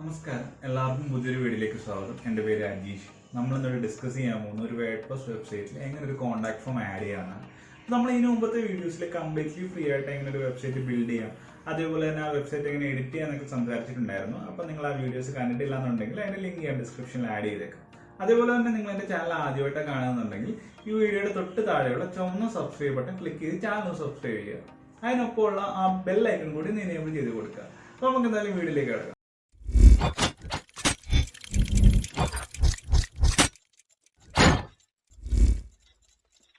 നമസ്കാരം, എല്ലാവർക്കും പുതിയൊരു വീഡിയോയിലേക്ക് സ്വാഗതം. എൻ്റെ പേര് അജീഷ്. നമ്മളിന്നൊരു ഡിസ്കസ് ചെയ്യാൻ പോകുന്ന ഒരു വേർഡ്പ്രസ് വെബ്സൈറ്റിൽ എങ്ങനെ ഒരു കോൺടാക്ട് ഫോം ആഡ് ചെയ്യാനാണ്. നമ്മൾ ഇതിന് മുമ്പത്തെ വീഡിയോസിൽ കംപ്ലീറ്റ്ലി ഫ്രീ ആയിട്ട് എങ്ങനെ ഒരു വെബ്സൈറ്റ് ബിൽഡ് ചെയ്യാം, അതേപോലെ തന്നെ ആ വെബ്സൈറ്റ് എങ്ങനെ എഡിറ്റ് ചെയ്യാനൊക്കെ സംസാരിച്ചിട്ടുണ്ടായിരുന്നു. അപ്പോൾ നിങ്ങൾ ആ വീഡിയോസ് കണ്ടിട്ടില്ല എന്നുണ്ടെങ്കിൽ അതിൻ്റെ ലിങ്ക് ഞാൻ ഡിസ്ക്രിപ്ഷനിൽ ആഡ് ചെയ്തേക്കാം. അതേപോലെ തന്നെ നിങ്ങൾ എൻ്റെ ചാനൽ ആദ്യമായിട്ട് കാണുന്നുണ്ടെങ്കിൽ ഈ വീഡിയോയുടെ തൊട്ട് താഴെയുള്ള ചുവന്ന സബ്സ്ക്രൈബ് ബട്ടൺ ക്ലിക്ക് ചെയ്ത് ചാനൽ സബ്സ്ക്രൈബ് ചെയ്യുക. അതിനൊപ്പമുള്ള ആ ബെൽ ഐക്കൺ കൂടി എനേബിൾ ചെയ്ത് കൊടുക്കുക. അപ്പോൾ നമുക്ക് എന്തായാലും വീഡിയോയിലേക്ക് കിടക്കാം.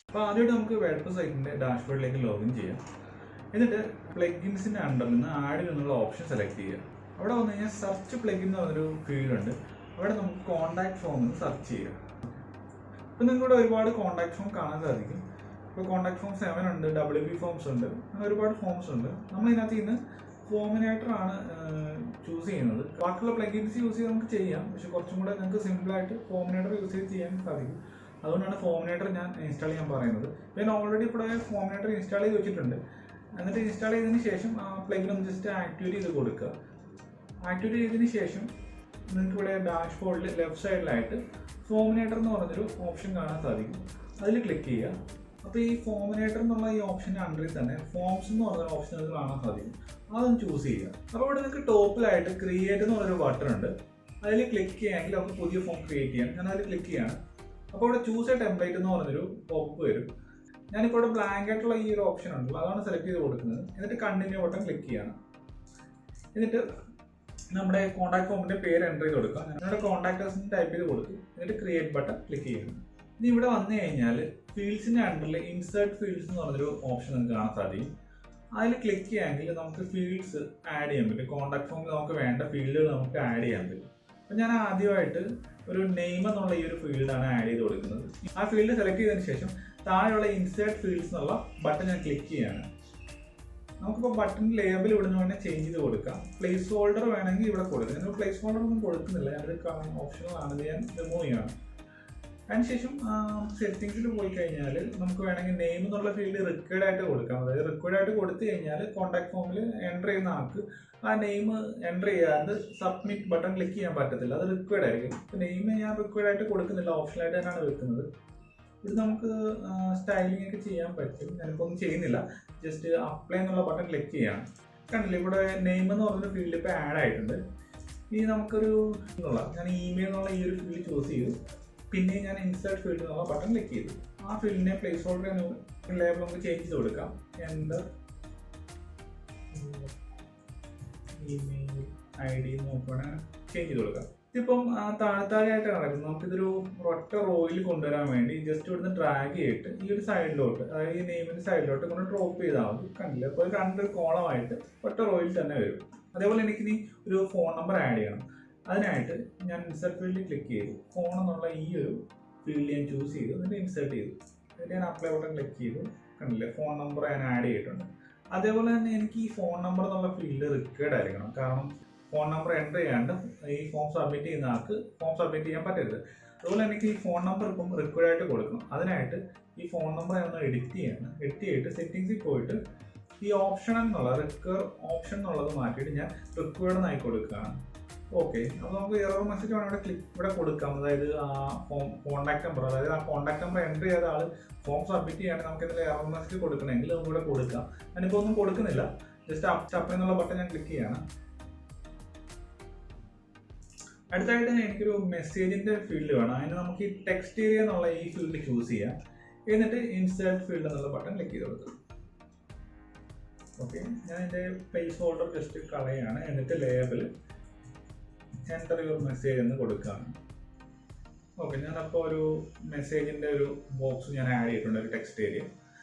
അപ്പോൾ ആദ്യമായിട്ട് നമുക്ക് വേർഡ്പ്രസ് സൈറ്റിൻ്റെ ഡാഷ്ബോർഡിലേക്ക് ലോഗിൻ ചെയ്യാം. എന്നിട്ട് പ്ലഗിൻസിൻ്റെ അണ്ടറിൽ നിന്ന് ആഡിൽ നിന്നുള്ള ഓപ്ഷൻ സെലക്ട് ചെയ്യുക. അവിടെ വന്നു കഴിഞ്ഞാൽ സെർച്ച് പ്ലഗിൻ എന്ന് പറഞ്ഞൊരു ഫീൽഡ് ഉണ്ട്. അവിടെ നമുക്ക് കോൺടാക്ട് ഫോം എന്ന് സെർച്ച് ചെയ്യുക. ഇപ്പോൾ നിങ്ങളുടെ ഒരുപാട് കോൺടാക്ട് ഫോം കാണാൻ സാധിക്കും. ഇപ്പോൾ കോൺടാക്ട് ഫോം 7 ഉണ്ട്, WP ഫോംസ് ഉണ്ട്, അങ്ങനെ ഒരുപാട് ഫോംസ് ഉണ്ട്. നമ്മൾ ഇതിനകത്ത് ഇന്ന് ഫോമിനേറ്റർ ആണ് ചൂസ് ചെയ്യുന്നത്. ബാക്കിയുള്ള പ്ലഗിൻസ് യൂസ് ചെയ്ത് നമുക്ക് ചെയ്യാം, പക്ഷെ കുറച്ചും കൂടെ നിങ്ങൾക്ക് സിമ്പിളായിട്ട് ഫോമിനേറ്റർ യൂസ് ചെയ്ത് ചെയ്യാൻ സാധിക്കും. അതുകൊണ്ടാണ് ഫോമിനേറ്റർ ഞാൻ ഇൻസ്റ്റാൾ ചെയ്യാൻ പറയുന്നത്. ഞാൻ ഓൾറെഡി ഇവിടെ ഫോമിനേറ്റർ ഇൻസ്റ്റാൾ ചെയ്ത് വെച്ചിട്ടുണ്ട്. എന്നിട്ട് ഇൻസ്റ്റാൾ ചെയ്തതിന് ശേഷം ആ പ്ലഗിൻ ഒന്ന് ജസ്റ്റ് ആക്ടിവേറ്റ് ചെയ്ത് കൊടുക്കുക. ആക്ടിവേറ്റ് ചെയ്തതിന് ശേഷം നിങ്ങൾക്ക് ഇവിടെ ഡാഷ്ബോർഡിൽ ലെഫ്റ്റ് സൈഡിലായിട്ട് ഫോമിനേറ്റർ എന്ന് പറഞ്ഞൊരു ഓപ്ഷൻ കാണാൻ സാധിക്കും. അതിൽ ക്ലിക്ക് ചെയ്യുക. അപ്പോൾ ഈ ഫോമിനേറ്റർ എന്നുള്ള ഈ ഓപ്ഷൻ്റെ അണ്ടറിൽ തന്നെ ഫോംസ് എന്ന് പറഞ്ഞൊരു ഓപ്ഷൻ അത് കാണാൻ സാധിക്കും. അതൊന്ന് ചൂസ് ചെയ്യുക. അപ്പോൾ ഇവിടെ നിങ്ങൾക്ക് ടോപ്പിലായിട്ട് ക്രിയേറ്റ് എന്ന് പറഞ്ഞൊരു ബട്ടൺ ഉണ്ട്. അതിൽ ക്ലിക്ക് ചെയ്യുകയാണെങ്കിൽ നമുക്ക് പുതിയ ഫോം ക്രിയേറ്റ് ചെയ്യാം. ഞാൻ അതിൽ ക്ലിക്ക് ചെയ്യാണ്. അപ്പോൾ ഇവിടെ ചൂസ് എ ടെംപ്ലേറ്റ് എന്ന് പറഞ്ഞൊരു പോപ്പ് വരും. ഞാനിപ്പോൾ ഇവിടെ ബ്ലാങ്ക് ആയിട്ടുള്ള ഈ ഒരു ഓപ്ഷൻ ഉണ്ടല്ലോ, അതാണ് സെലക്ട് ചെയ്ത് കൊടുക്കുന്നത്. എന്നിട്ട് കണ്ടിന്യൂ ബട്ടൺ ക്ലിക്ക് ചെയ്യണം. എന്നിട്ട് നമ്മുടെ കോൺടാക്ട് ഫോമിൻ്റെ പേര് എൻ്റർ ചെയ്ത് കൊടുക്കുക. ഞങ്ങളുടെ കോൺടാക്ടേഴ്സിന് ടൈപ്പ് ചെയ്ത് കൊടുക്കും. എന്നിട്ട് ക്രിയേറ്റ് ബട്ടൺ ക്ലിക്ക് ചെയ്യണം. ഇനി ഇവിടെ വന്നു കഴിഞ്ഞാൽ ഫീൽഡ്സിൻ്റെ അണ്ടറിൽ ഇൻസേർട്ട് ഫീൽഡ്സ് എന്ന് പറഞ്ഞൊരു ഓപ്ഷൻ നിങ്ങൾക്ക് കാണാൻ സാധിക്കും. അതിൽ ക്ലിക്ക് ചെയ്യുകയാണെങ്കിൽ നമുക്ക് ഫീൽഡ്സ് ആഡ് ചെയ്യാൻ പറ്റും. കോൺടാക്ട് ഫോമിൽ നമുക്ക് വേണ്ട ഫീൽഡുകൾ നമുക്ക് ആഡ് ചെയ്യാൻ പറ്റും. അപ്പോൾ ഞാൻ ആദ്യമായിട്ട് ഒരു നെയിം എന്നുള്ള ഈ ഒരു ഫീൽഡാണ് ആഡ് ചെയ്ത് കൊടുക്കുന്നത്. ആ ഫീൽഡ് സെലക്ട് ചെയ്തതിന് ശേഷം താഴെയുള്ള ഇൻസേർട്ട് ഫീൽഡ്സ് എന്നുള്ള ബട്ടൺ ഞാൻ ക്ലിക്ക് ചെയ്യാണ്. നമുക്കിപ്പോൾ ബട്ടൺ ലേബൽ ഇവിടെ നിന്ന് വേണമെങ്കിൽ ചേഞ്ച് ചെയ്ത് കൊടുക്കാം. പ്ലേസ് ഹോൾഡർ വേണമെങ്കിൽ ഇവിടെ കൊടുക്കാം. ഞാൻ പ്ലേസ് ഹോൾഡർ ഒന്നും കൊടുക്കുന്നില്ല, അത് ഓപ്ഷണലാണ്, ഞാൻ റിമൂവ് ചെയ്യണം. അതിനുശേഷം സെറ്റിംഗ്സിൽ പോയി കഴിഞ്ഞാൽ നമുക്ക് വേണമെങ്കിൽ നെയിം എന്നുള്ള ഫീൽഡ് റിക്വയർഡ് ആയിട്ട് കൊടുക്കാം. അതായത് റിക്വയർഡ് ആയിട്ട് കൊടുത്തു കഴിഞ്ഞാൽ കോൺടാക്ട് ഫോമിൽ എൻ്റർ ചെയ്യുന്ന ആൾക്ക് ആ നെയിം എൻ്റർ ചെയ്യാതെ സബ്മിറ്റ് ബട്ടൺ ക്ലിക്ക് ചെയ്യാൻ പറ്റത്തില്ല. അത് റിക്വയർഡ് ആയിരിക്കും. ഇപ്പോൾ നെയിം ഞാൻ റിക്വയർഡ് ആയിട്ട് കൊടുക്കുന്നില്ല, ഓപ്ഷനായിട്ട് തന്നെയാണ് വെക്കുന്നത്. ഇത് നമുക്ക് സ്റ്റൈലിംഗ് ഒക്കെ ചെയ്യാൻ പറ്റും. ഞാനിപ്പോൾ ഒന്നും ചെയ്യുന്നില്ല, ജസ്റ്റ് അപ്ലൈ എന്നുള്ള ബട്ടൺ ക്ലിക്ക് ചെയ്യാണ്. കണ്ടില്ല, ഇവിടെ നെയിം എന്ന് പറഞ്ഞൊരു ഫീൽഡ് ഇപ്പോൾ ആഡ് ആയിട്ടുണ്ട്. ഇനി നമുക്കൊരു ഞാൻ ഇമെയിൽ എന്നുള്ള ഈ ഒരു ഫീൽഡ് ചൂസ് ചെയ്തു. പിന്നെ ഞാൻ ഇൻസേർട്ട് ഫീൽഡ് എന്നുള്ള ബട്ടൺ ക്ലിക്ക് ചെയ്തു. ആ ഫീൽഡിനെ പ്ലേസ് ഹോൾഡർ ലേബൽ നമുക്ക് ചേഞ്ച് ചെയ്ത് കൊടുക്കാം. എൻ്റെ ഇമെയിൽ ID നോക്കുകയാണെങ്കിൽ ചേഞ്ച് ചെയ്ത് കൊടുക്കാം. ഇതിപ്പം താഴെയായിട്ട് നടക്കുന്നത്. നമുക്കിതൊരു ഒറ്റ റോയിൽ കൊണ്ടുവരാൻ വേണ്ടി ജസ്റ്റ് ഇവിടുന്ന് ഡ്രാഗ് ചെയ്തിട്ട് ഈ ഒരു സൈഡിലോട്ട്, അതായത് ഈ നെയിമിൻ്റെ സൈഡിലോട്ട് കൊണ്ട് ഡ്രോപ്പ് ചെയ്താൽ മതി. കണ്ടില്ല, അപ്പോൾ രണ്ടൊരു കോളമായിട്ട് ഒറ്റ റോയിൽ തന്നെ വരും. അതേപോലെ എനിക്കിനി ഒരു ഫോൺ നമ്പർ ആഡ് ചെയ്യണം. അതിനായിട്ട് ഞാൻ ഇൻസേർട്ട് ഫീൽഡിൽ ക്ലിക്ക് ചെയ്തു. ഫോൺ എന്നുള്ള ഈ ഒരു ഫീൽഡ് ഞാൻ ചൂസ് ചെയ്തു. എന്നിട്ട് ഇൻസേർട്ട് ചെയ്തു. എന്നിട്ട് ഞാൻ അപ്ലൈ ബട്ടൺ ക്ലിക്ക് ചെയ്തു. കണ്ടില്ലേ, ഫോൺ നമ്പർ ഞാൻ ആഡ് ചെയ്തിട്ടുണ്ട്. അതേപോലെ തന്നെ എനിക്ക് ഈ ഫോൺ നമ്പർ എന്നുള്ള ഫീൽഡ് റിക്വയർഡ് ആയിരിക്കണം. കാരണം ഫോൺ നമ്പർ എൻ്റർ ചെയ്യാണ്ട് ഈ ഫോം സബ്മിറ്റ് ചെയ്യുന്ന ആൾക്ക് ഫോം സബ്മിറ്റ് ചെയ്യാൻ പറ്റരുത്. അതുപോലെ എനിക്ക് ഈ ഫോൺ നമ്പർ ഇപ്പം റിക്വയർഡ് ആയിട്ട് കൊടുക്കണം. അതിനായിട്ട് ഈ ഫോൺ നമ്പർ ഒന്ന് എഡിറ്റ് ചെയ്യണം. എഡിറ്റ് ചെയ്തിട്ട് സെറ്റിങ്സിൽ പോയിട്ട് ഈ ഓപ്ഷൻ എന്നുള്ള റിക്വയർ ഓപ്ഷൻ എന്നുള്ളത് മാറ്റിയിട്ട് ഞാൻ റിക്വയർഡ് എന്നായി കൊടുക്കുകയാണ്. ഓക്കെ, അപ്പോൾ നമുക്ക് എറർ മെസ്സേജ് വേണമെങ്കിൽ ഇവിടെ കൊടുക്കാം. അതായത് ആ കോൺടാക്ട് നമ്പർ, അതായത് ആ കോൺടാക്ട് നമ്പർ എൻ്റർ ചെയ്ത ആൾ ഫോം സബ്മിറ്റ് ചെയ്യുകയാണെങ്കിൽ നമുക്ക് ഇതിൽ എറർ മെസ്സേജ് കൊടുക്കണമെങ്കിൽ നമുക്ക് ഇവിടെ കൊടുക്കാം. ഞാനിപ്പോൾ ഒന്നും കൊടുക്കുന്നില്ല, ജസ്റ്റ് അപ്ലൈ എന്നുള്ള ബട്ടൺ ഞാൻ ക്ലിക്ക് ചെയ്യണം. അടുത്തായിട്ട് എനിക്കൊരു മെസ്സേജിൻ്റെ ഫീൽഡ് വേണം. അതിന് നമുക്ക് ഈ ടെക്സ്റ്റ് ഏരിയ എന്നുള്ള ഈ ഫീൽഡ് ചൂസ് ചെയ്യാം. എന്നിട്ട് ഇൻസേർട്ട് ഫീൽഡ് എന്നുള്ള ബട്ടൺ ക്ലിക്ക് ചെയ്ത് കൊടുക്കും. ഓക്കെ, ഞാൻ എൻ്റെ പ്ലേസ് ഹോൾഡർ ജസ്റ്റ് കളയാണ്. എന്നിട്ട് ലേബൽ എൻ്റർ യുവർ മെസ്സേജ് എന്ന് കൊടുക്കുകയാണ്. ഓക്കെ, ഞാനപ്പോൾ ഒരു മെസ്സേജിൻ്റെ ഒരു ബോക്സ് ഞാൻ ആഡ് ചെയ്തിട്ടുണ്ട്, ഒരു ടെക്സ്റ്റ് ഏരിയ.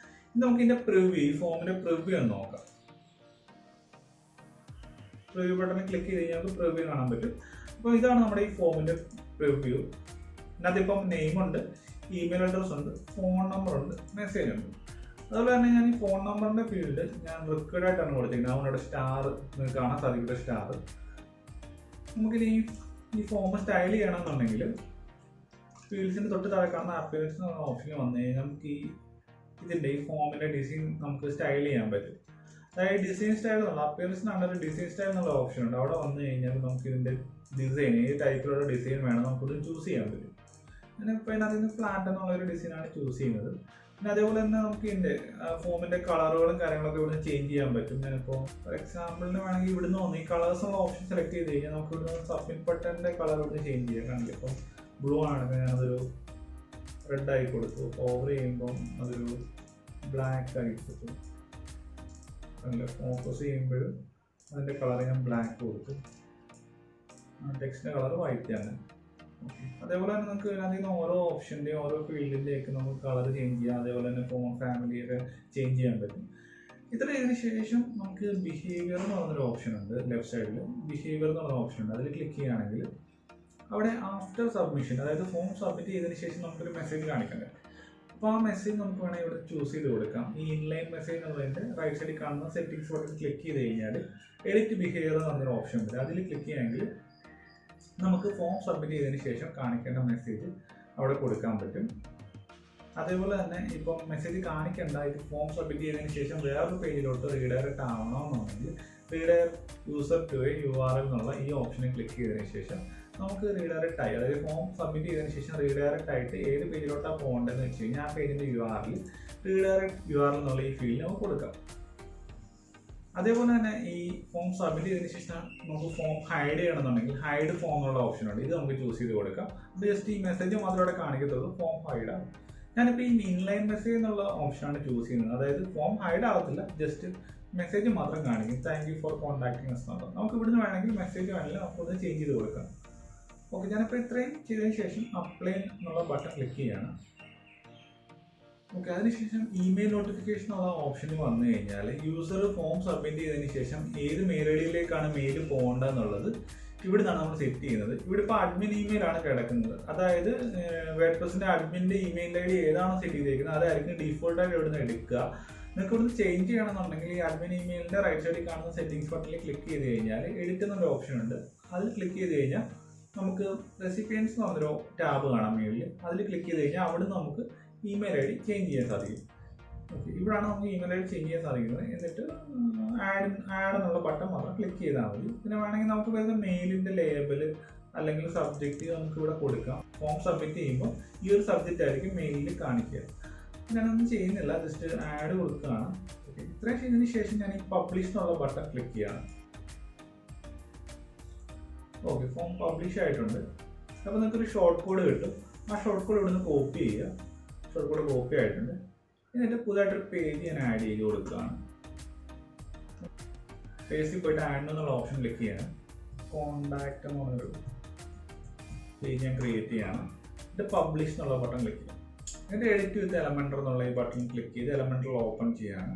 നമുക്ക് ഇതിൻ്റെ പ്രിവ്യൂ, ഈ ഫോമിൻ്റെ പ്രിവ്യൂ ഒന്ന് നോക്കാം. പ്രിവ്യൂ ബട്ടണിൽ ക്ലിക്ക് ചെയ്ത് കഴിഞ്ഞാൽ നമുക്ക് പ്രിവ്യൂ കാണാൻ പറ്റും. അപ്പോൾ ഇതാണ് നമ്മുടെ ഈ ഫോമിൻ്റെ പ്രിവ്യൂ. ഇതിനകത്തിപ്പം നെയിമുണ്ട്, ഇമെയിൽ അഡ്രസ് ഉണ്ട്, ഫോൺ നമ്പർ ഉണ്ട്, മെസ്സേജ് ഉണ്ട്. അതുപോലെ തന്നെ ഞാൻ ഈ ഫോൺ നമ്പറിൻ്റെ ഫീൽഡ് ഞാൻ റിക്വയർഡ് ആയിട്ടാണ് കൊടുത്തിരിക്കുന്നത്. അവനോട് സ്റ്റാർ നിങ്ങൾക്ക് കാണാൻ സാധിക്കും, സ്റ്റാർ. നമുക്കിനി ഈ ഫോം സ്റ്റൈൽ ചെയ്യണമെന്നുണ്ടെങ്കിൽ ഫീൽഡ്സിൻ്റെ തൊട്ട് താഴെ കാണുന്ന അപ്പിയറൻസ് എന്ന ഓപ്ഷനിൽ വന്നു കഴിഞ്ഞാൽ നമുക്ക് ഇതിൻ്റെ ഈ ഫോമിൻ്റെ ഡിസൈൻ നമുക്ക് സ്റ്റൈൽ ചെയ്യാൻ പറ്റും. അതായത് ഡിസൈൻ സ്റ്റൈൽ എന്നുള്ള അപ്പിയറൻസിനാണ് ഒരു ഡിസൈൻ സ്റ്റൈൽ എന്നുള്ള ഓപ്ഷൻ ഉണ്ട്. അവിടെ വന്നു കഴിഞ്ഞാൽ നമുക്ക് ഇതിന്റെ ഡിസൈൻ ഏത് ടൈപ്പിലുള്ള ഡിസൈൻ വേണം നമുക്കത് ചൂസ് ചെയ്യാൻ പറ്റും. ഞാനിപ്പോൾ അതിനകത്ത് നിന്ന് ഫ്ലാറ്റ് എന്നുള്ള ഒരു ഡിസൈനാണ് ചൂസ് ചെയ്യുന്നത്. പിന്നെ അതേപോലെ തന്നെ നമുക്ക് ഇതിന്റെ ഫോമിന്റെ കളറുകളും കാര്യങ്ങളൊക്കെ ഇവിടുന്ന് ചേഞ്ച് ചെയ്യാൻ പറ്റും. ഞാനിപ്പോൾ ഫോർ എക്സാമ്പിളിന് വേണമെങ്കിൽ ഇവിടുന്ന് വന്ന് ഈ കളേഴ്സ് ഉള്ള ഓപ്ഷൻ സെലക്ട് ചെയ്ത് കഴിഞ്ഞാൽ നമുക്ക് ഇവിടുന്ന് സബ്മിറ്റ് ബട്ടന്റെ കളർ ഇവിടുന്ന് ചേഞ്ച് ചെയ്യാം. കാണില്ല, ഇപ്പം ബ്ലൂ ആണെങ്കിൽ ഞാനതൊരു റെഡ് ആയി കൊടുത്തു. ഓവർ ചെയ്യുമ്പം അതൊരു ബ്ലാക്ക് ആയി കൊടുത്തു. ഫോക്കസ് ചെയ്യുമ്പോഴും അതിൻ്റെ കളർ ഞാൻ ബ്ലാക്ക് കൊടുത്തു. ടെക്സ്റ്റിൻ്റെ കളർ വൈറ്റ് ആണ്. അതേപോലെ തന്നെ നമുക്ക് അതിൽ നിന്ന് ഓരോ ഓപ്ഷൻ്റെയും ഓരോ ഫീൽഡിൻ്റെയൊക്കെ നമുക്ക് കളർ ചേഞ്ച് ചെയ്യാം. അതേപോലെ തന്നെ ഫോൺ ഫാമിലിയൊക്കെ ചേഞ്ച് ചെയ്യാൻ പറ്റും. ഇത്ര ചെയ്തതിന് ശേഷം നമുക്ക് ബിഹേവിയർ എന്ന് പറഞ്ഞൊരു ഓപ്ഷൻ ഉണ്ട്. ലെഫ്റ്റ് സൈഡിൽ ബിഹേവിയർ എന്ന് പറഞ്ഞ ഓപ്ഷൻ ഉണ്ട്. അതിൽ ക്ലിക്ക് ചെയ്യുകയാണെങ്കിൽ അവിടെ ആഫ്റ്റർ സബ്മിഷൻ, അതായത് ഫോം സബ്മിറ്റ് ചെയ്തതിന് ശേഷം നമുക്കൊരു മെസ്സേജ് കാണിക്കണ്ടേ. അപ്പോൾ ആ മെസ്സേജ് നമുക്ക് വേണമെങ്കിൽ ഇവിടെ ചൂസ് ചെയ്ത് കൊടുക്കാം. ഈ ഇൻലൈൻ മെസ്സേജ് എന്നുള്ളതിൻ്റെ റൈറ്റ് സൈഡിൽ കാണുന്ന സെറ്റിംഗ്സ് ബട്ടൺ ക്ലിക്ക് ചെയ്ത് കഴിഞ്ഞാൽ എഡിറ്റ് ബിഹേവിയർ എന്ന് പറഞ്ഞൊരു ഓപ്ഷൻ ഉണ്ട്. അതിൽ ക്ലിക്ക് ചെയ്യുകയാണെങ്കിൽ നമുക്ക് ഫോം സബ്മിറ്റ് ചെയ്തതിന് ശേഷം കാണിക്കേണ്ട മെസ്സേജ് അവിടെ കൊടുക്കാൻ പറ്റും. അതേപോലെ തന്നെ ഇപ്പം മെസ്സേജ് കാണിക്കേണ്ട ഇത് ഫോം സബ്മിറ്റ് ചെയ്തതിന് ശേഷം വേറൊരു പേജിലോട്ട് റീഡയറക്റ്റ് ആവണമെന്നുണ്ടെങ്കിൽ redirect user to a URL എന്നുള്ള ഈ ഓപ്ഷനിൽ ക്ലിക്ക് ചെയ്തതിന് ശേഷം നമുക്ക് റീഡയറക്റ്റ് ആയി, അതായത് ഫോം സബ്മിറ്റ് ചെയ്തതിന് ശേഷം റീഡയറക്റ്റ് ആയിട്ട് ഏത് പേജിലോട്ടാണ് പോകേണ്ടതെന്ന് വെച്ച് കഴിഞ്ഞാൽ ആ പേജിൻ്റെ URL റീഡയറക്റ്റ് URL എന്നുള്ള ഈ ഫീൽഡ് നമുക്ക് കൊടുക്കാം. അതേപോലെ തന്നെ ഈ ഫോം സബ്മിറ്റ് ചെയ്തതിന് ശേഷം നമുക്ക് ഫോം ഹൈഡ് ചെയ്യണമെന്നുണ്ടെങ്കിൽ ഹൈഡ് ഫോം എന്നുള്ള ഓപ്ഷൻ ഉണ്ട്. ഇത് നമുക്ക് ചൂസ് ചെയ്ത് കൊടുക്കാം. ജസ്റ്റ് ഈ മെസ്സേജ് മാത്രമേ ഇവിടെ കാണിക്കത്തുള്ളൂ, ഫോം ഹൈഡ് ആകും. ഞാനിപ്പോൾ ഈ ഇൻലൈൻ മെസ്സേജ് എന്നുള്ള ഓപ്ഷനാണ് ചൂസ് ചെയ്യുന്നത്. അതായത് ഫോം ഹൈഡ് ആകത്തില്ല, ജസ്റ്റ് മെസ്സേജ് മാത്രം കാണിക്കും. Thank you for contacting us എന്നുള്ളത്. നമുക്ക് ഇവിടുന്ന് വേണമെങ്കിൽ മെസ്സേജ് വേണമെങ്കിൽ നമുക്കൊന്ന് ചേഞ്ച് ചെയ്ത് കൊടുക്കാം. ഓക്കെ, ഞാനിപ്പോൾ ഇത്രയും ചെയ്തതിന് ശേഷം അപ്ലൈ എന്നുള്ള ബട്ടൺ ക്ലിക്ക് ചെയ്യാണ്. ഓക്കെ, അതിനുശേഷം ഇമെയിൽ നോട്ടിഫിക്കേഷൻ ഉള്ള ഓപ്ഷന് വന്നു കഴിഞ്ഞാൽ യൂസർ ഫോം സബ്മിറ്റ് ചെയ്തതിന് ശേഷം ഏത് മെയിൽ ഐ ഡിയിലേക്കാണ് മെയിൽ പോകേണ്ടതെന്നുള്ളത് ഇവിടെ നിന്നാണ് നമ്മൾ സെറ്റ് ചെയ്യുന്നത്. ഇവിടെ ഇപ്പോൾ അഡ്മിൻ ഇമെയിലാണ് കിടക്കുന്നത്. അതായത് വേർഡ്പ്രസിൻ്റെ അഡ്മിൻ്റെ ഇമെയിൽ ഐ ഡി ഏതാണോ സെറ്റ് ചെയ്തിരിക്കുന്നത് അതായിരിക്കും ഡീഫോൾട്ടായിട്ട് ഇവിടെ നിന്ന് എടുക്കുക. നിങ്ങൾക്ക് ഇവിടുന്ന് ചേഞ്ച് ചെയ്യണമെന്നുണ്ടെങ്കിൽ ഈ അഡ്മിൻ ഇമെയിലിൻ്റെ റൈറ്റ് സൈഡിൽ കാണുന്ന സെറ്റിംഗ്സ് ബട്ടണിൽ ക്ലിക്ക് ചെയ്ത് കഴിഞ്ഞാൽ എഡിറ്റ് എന്നൊരു ഓപ്ഷൻ ഉണ്ട്. അതിൽ ക്ലിക്ക് ചെയ്ത് കഴിഞ്ഞാൽ നമുക്ക് റെസിപ്പിയൻസ് എന്ന് പറഞ്ഞൊരു ടാബ് കാണാം മെയിലിൽ. അതിൽ ക്ലിക്ക് ചെയ്ത് കഴിഞ്ഞാൽ അവിടെ നമുക്ക് ഇമെയിൽ ഐ ഡി ചേഞ്ച് ചെയ്യാൻ സാധിക്കും. ഓക്കെ, ഇവിടെയാണ് നമുക്ക് ഇമെയിൽ ഐ ഡി ചേഞ്ച് ചെയ്യാൻ സാധിക്കുന്നത്. എന്നിട്ട് ആഡ് എന്നുള്ള ബട്ടൺ മാത്രം ക്ലിക്ക് ചെയ്താൽ മതി. പിന്നെ വേണമെങ്കിൽ നമുക്ക് വരുന്ന മെയിലിൻ്റെ ലേബൽ അല്ലെങ്കിൽ സബ്ജക്റ്റ് നമുക്ക് ഇവിടെ കൊടുക്കാം. ഫോം സബ്മിറ്റ് ചെയ്യുമ്പോൾ ഈ ഒരു സബ്ജക്റ്റ് ആയിരിക്കും മെയിലിൽ കാണിക്കുക. ഞാനൊന്നും ചെയ്യുന്നില്ല, ജസ്റ്റ് ആഡ് കൊടുക്കുകയാണ്. ഓക്കെ, ഇത്രയും ചെയ്തതിന് ശേഷം ഞാൻ ഈ പബ്ലിഷ് എന്നുള്ള ബട്ടൺ ക്ലിക്ക് ചെയ്യാണ്. ഓക്കെ, ഫോം പബ്ലിഷ് ആയിട്ടുണ്ട്. അപ്പോൾ നിങ്ങൾക്കൊരു ഷോർട്ട് കോഡ് കിട്ടും. ആ ഷോർട്ട് കോഡ് ഇവിടുന്ന് കോപ്പി ചെയ്യുക. ഷോർട്ട് കോഡ് കോപ്പി ആയിട്ടുണ്ട്. എന്നിട്ട് പുതുതായിട്ടൊരു പേജ് ഞാൻ ആഡ് ചെയ്ത് കൊടുക്കുകയാണ്. പേജിൽ പോയിട്ട് ആഡ് എന്നുള്ള ഓപ്ഷൻ ക്ലിക്ക് ചെയ്യണം. കോണ്ടാക്ട് എന്ന് പറഞ്ഞൊരു പേജ് ഞാൻ ക്രിയേറ്റ് ചെയ്യാണ്. എന്നിട്ട് പബ്ലിഷ് എന്നുള്ള ബട്ടൺ ക്ലിക്ക് ചെയ്യാം. എന്നിട്ട് എഡിറ്റ് വിത്ത് എലമെൻറ്റർ എന്നുള്ള ഈ ബട്ടൺ ക്ലിക്ക് ചെയ്ത് എലമെൻറ്റർ ഓപ്പൺ ചെയ്യാണ്.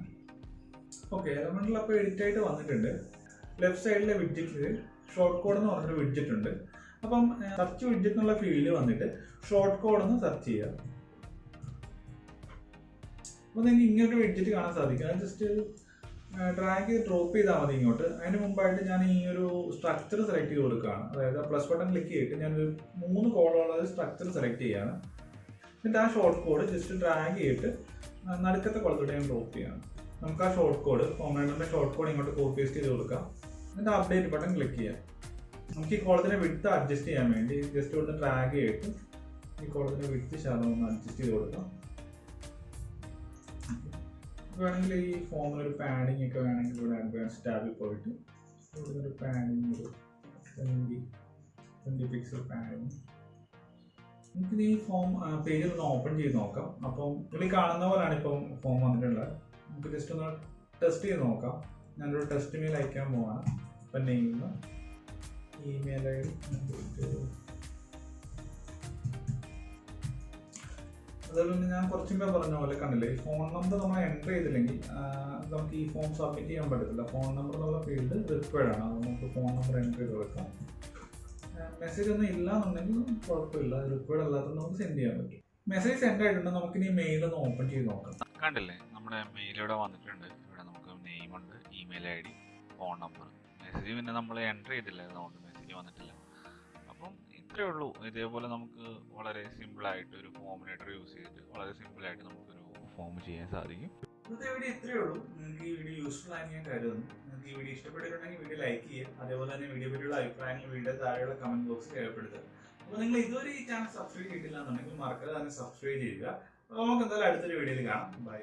ഓക്കെ, എലമെൻറ്ററിൽ അപ്പോൾ എഡിറ്റ് ആയിട്ട് വന്നിട്ടുണ്ട്. ലെഫ്റ്റ് സൈഡിലെ വിഡ്ജറ്റിൽ ഷോർട്ട് കോഡ് എന്ന് പറഞ്ഞൊരു വിഡ്ജറ്റ് ഉണ്ട്. അപ്പം സെർച്ച് വിഡ്ജറ്റ് എന്നുള്ള ഫീൽഡിൽ വന്നിട്ട് ഷോർട്ട് കോഡ് ഒന്ന് സെർച്ച് ചെയ്യുക. അപ്പോൾ നിങ്ങൾക്ക് ഇങ്ങനൊരു വിഡ്ജറ്റ് കാണാൻ സാധിക്കും. അത് ജസ്റ്റ് ഡ്രാഗ് ചെയ്ത് ഡ്രോപ്പ് ചെയ്താൽ മതി ഇങ്ങോട്ട്. അതിന് മുമ്പായിട്ട് ഞാൻ ഈ ഒരു സ്ട്രക്ചർ സെലക്ട് ചെയ്ത് കൊടുക്കുകയാണ്. അതായത് പ്ലസ് ബട്ടൺ ക്ലിക്ക് ചെയ്തിട്ട് ഞാനൊരു 3 കോളുള്ള സ്ട്രക്ചർ സെലക്ട് ചെയ്യുകയാണ്. എന്നിട്ട് ആ ഷോർട്ട് കോഡ് ജസ്റ്റ് ഡ്രാഗ് ചെയ്തിട്ട് നടുക്കത്തെ കോളത്തോടെ ഞാൻ ഡ്രോപ്പ് ചെയ്യണം. നമുക്ക് ആ ഷോർട്ട് കോഡ് ഫോമിൻ്റെ ഷോർട്ട് കോഡ് ഇങ്ങോട്ട് കോപ്പി പേസ്റ്റ് ചെയ്ത് കൊടുക്കാം. എന്നിട്ട് അപ്ഡേറ്റ് ബട്ടൺ ക്ലിക്ക് ചെയ്യാം. നമുക്ക് ഈ കോളത്തിൻ്റെ വിഡ്ത്ത് അഡ്ജസ്റ്റ് ചെയ്യാൻ വേണ്ടി ജസ്റ്റ് ഒന്ന് ഡ്രാഗ് ചെയ്തിട്ട് ഈ കോളത്തിൻ്റെ വിഡ്ത്ത് ശതമാനം ഒന്ന് അഡ്ജസ്റ്റ് ചെയ്ത് കൊടുക്കാം. വേണമെങ്കിൽ ഈ ഫോമിലൊരു പാഡിങ് ഒക്കെ വേണമെങ്കിൽ ഇവിടെ അഡ്വാൻസ് ടാബിൽ പോയിട്ട് ഇവിടെ ഒരു പാഡിങ് ഒരു 20 പിക്സൽ പാഡിങ് നമുക്കിത് ഈ ഫോം പേജിൽ ഒന്ന് ഓപ്പൺ ചെയ്ത് നോക്കാം. അപ്പം ഇതിൽ കാണുന്ന പോലെയാണ് ഇപ്പം ഫോം വന്നിട്ടുള്ളത്. നമുക്ക് ജസ്റ്റ് ഒന്ന് ടെസ്റ്റ് ചെയ്ത് നോക്കാം. ഞാനൊരു ടെസ്റ്റ് മെയിൽ അയക്കാൻ പോവാണ്. ഇപ്പം നെയിം ഇമെയിൽ ഐ ഡി അതുപോലെ തന്നെ ഞാൻ കുറച്ച് മുമ്പേ പറഞ്ഞ പോലെ കണ്ടില്ലേ, ഈ ഫോൺ നമ്പർ നമ്മൾ എൻ്റർ ചെയ്തില്ലെങ്കിൽ നമുക്ക് ഈ ഫോം സബ്മിറ്റ് ചെയ്യാൻ പറ്റത്തില്ല. ഫോൺ നമ്പർ എന്നുള്ള ഫീൽഡ് റിക്വയർഡ് ആണ്. അത് നമുക്ക് ഫോൺ നമ്പർ എൻ്റർ ചെയ്ത് കൊടുക്കാം. മെസ്സേജ് ഒന്നും ഇല്ല എന്നുണ്ടെങ്കിൽ കുഴപ്പമില്ല, റിക്വയർഡ് അല്ലാത്തത് നമുക്ക് സെൻഡ് ചെയ്യാൻ പറ്റും. മെസ്സേജ് സെൻഡ് ആയിട്ടുണ്ട്. നമുക്കിനി മെയിൽ ഒന്ന് ഓപ്പൺ ചെയ്ത് നോക്കാം. കണ്ടില്ലേ, നമ്മുടെ മെയിൽ ഇവിടെ വന്നിട്ടുണ്ട്. ഇവിടെ നമുക്ക് നെയിം ഉണ്ട്, email I D, phone number. Message പിന്നെ നമ്മൾ എൻ്റർ ചെയ്തില്ല, അതുകൊണ്ട് മെസ്സേജ് വന്നിട്ടില്ല. അപ്പം ഇത്രയേ ഉള്ളൂ. ഇതേപോലെ നമുക്ക് വളരെ സിമ്പിളായിട്ട് ഒരു ഫോമിനേറ്റർ യൂസ് ചെയ്തിട്ട് വളരെ സിമ്പിളായിട്ട് നമുക്കൊരു ഫോം ചെയ്യാൻ സാധിക്കും. ഇന്നത്തെ വീഡിയോ ഇത്രയേ ഉള്ളൂ. നിങ്ങൾക്ക് ഈ വീഡിയോ യൂസ്ഫുൾ ആയി ഞാൻ കരുതുന്നു. നിങ്ങൾക്ക് ഈ വീഡിയോ ഇഷ്ടപ്പെട്ടിട്ടുണ്ടെങ്കിൽ വീഡിയോ ലൈക്ക് ചെയ്യുക. അതേപോലെ തന്നെ വീഡിയോ പറ്റിയുള്ള അഭിപ്രായങ്ങൾ വീഡിയോ താഴെയുള്ള കമന്റ് ബോക്സിൽ രേഖപ്പെടുത്തുക. അപ്പോൾ നിങ്ങൾ ഇതുവരെ ഈ ചാനൽ സബ്സ്ക്രൈബ് ചെയ്തിട്ടില്ല എന്നുണ്ടെങ്കിൽ മറക്കാതെ തന്നെ സബ്സ്ക്രൈബ് ചെയ്യുക. അപ്പോൾ നമുക്ക് എന്തായാലും അടുത്തൊരു വീഡിയോയിൽ കാണാം. ബൈ.